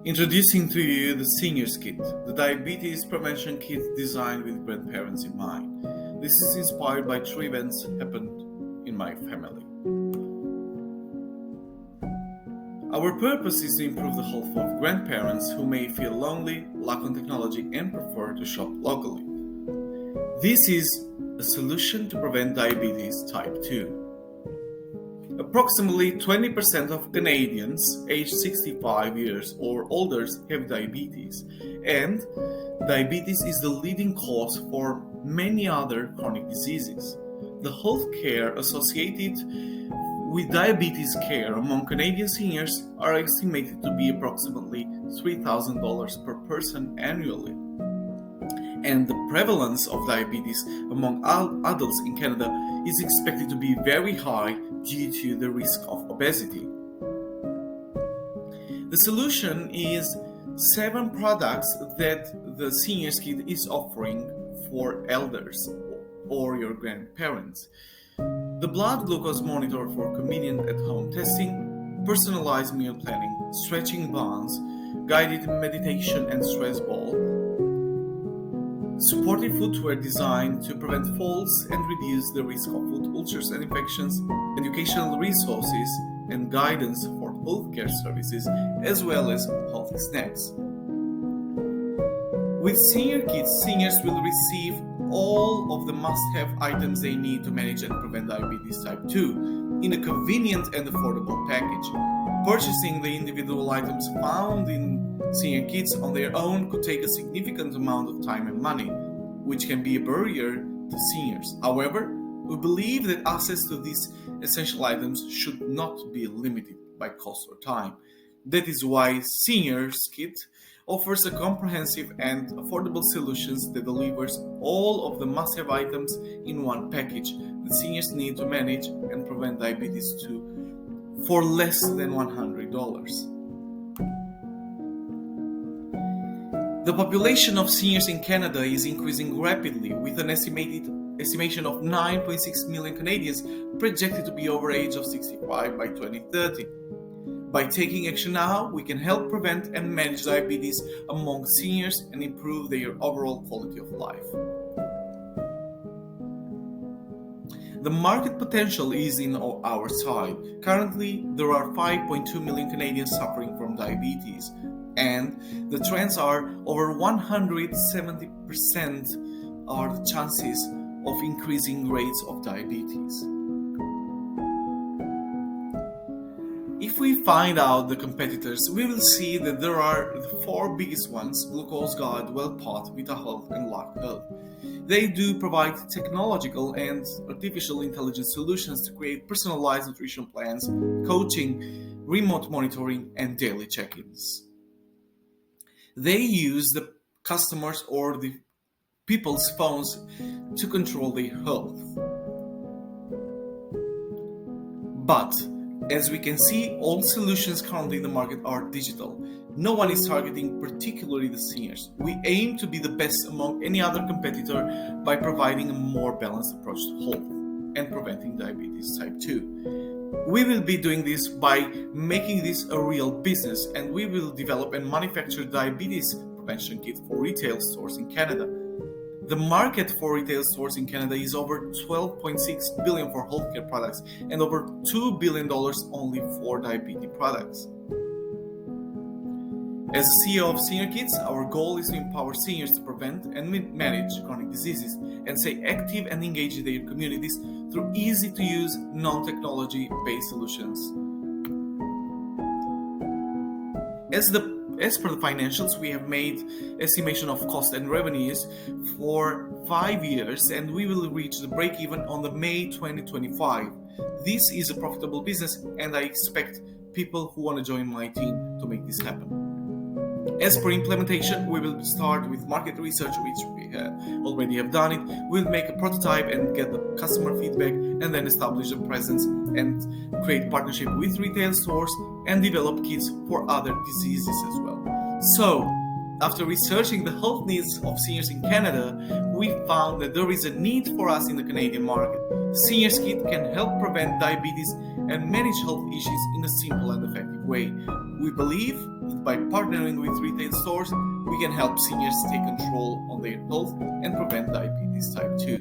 Introducing to you the Seniors Kit, the diabetes prevention kit designed with grandparents in mind. This is inspired by true events happened in my family. Our purpose is to improve the health of grandparents who may feel lonely, lack on technology, and prefer to shop locally. This is a solution to prevent diabetes type 2. Approximately 20% of Canadians aged 65 years or older have diabetes, and diabetes is the leading cause for many other chronic diseases. The health care associated with diabetes care among Canadian seniors are estimated to be approximately $3,000 per person annually. And the prevalence of diabetes among adults in Canada is expected to be very high due to the risk of obesity. The solution is 7 products that the Seniors Kit is offering for elders or your grandparents. The blood glucose monitor for convenient at-home testing, personalized meal planning, stretching bands, guided meditation and stress ball, supportive footwear designed to prevent falls and reduce the risk of foot ulcers and infections, educational resources, and guidance for healthcare services, as well as healthy snacks. With Senior Kits, seniors will receive all of the must-have items they need to manage and prevent diabetes type 2 in a convenient and affordable package. Purchasing the individual items found in Senior Kits on their own could take a significant amount of time and money, which can be a barrier to seniors. However, we believe that access to these essential items should not be limited by cost or time. That is why Seniors Kit offers a comprehensive and affordable solutions that delivers all of the must-have items in one package that seniors need to manage and prevent diabetes 2 for less than $100. The population of seniors in Canada is increasing rapidly, with an estimation of 9.6 million Canadians projected to be over age of 65 by 2030. By taking action now, we can help prevent and manage diabetes among seniors and improve their overall quality of life. The market potential is in our side. Currently, there are 5.2 million Canadians suffering from diabetes, and the trends are over 170% are the chances of increasing rates of diabetes. If we find out the competitors, we will see that there are the 4 biggest ones: Glucose Guide, WellPath, VitaHealth, and Lack Health. They do provide technological and artificial intelligence solutions to create personalized nutrition plans, coaching, remote monitoring, and daily check-ins. They use the customers or the people's phones to control their health. But as we can see, all solutions currently in the market are digital. No one is targeting particularly the seniors. We aim to be the best among any other competitor by providing a more balanced approach to health and preventing diabetes type 2. We will be doing this by making this a real business, and we will develop and manufacture diabetes prevention kit for retail stores in Canada. The market for retail stores in Canada is over $12.6 billion for healthcare products and over $2 billion only for diabetes products. As CEO of Senior Kits, our goal is to empower seniors to prevent and manage chronic diseases and stay active and engaged in their communities through easy-to-use, non-technology-based solutions. As per the financials, we have made estimation of cost and revenues for 5 years, and we will reach the break-even on the May 2025. This is a profitable business, and I expect people who want to join my team to make this happen. As per implementation, we will start with market research, which we already have done it. We'll make a prototype and get the customer feedback, and then establish a presence and create partnership with retail stores and develop kits for other diseases as well. So, after researching the health needs of seniors in Canada, we found that there is a need for us in the Canadian market. Seniors Kit can help prevent diabetes and manage health issues in a simple and effective way. We believe that by partnering with retail stores, we can help seniors take control on their health and prevent diabetes type 2.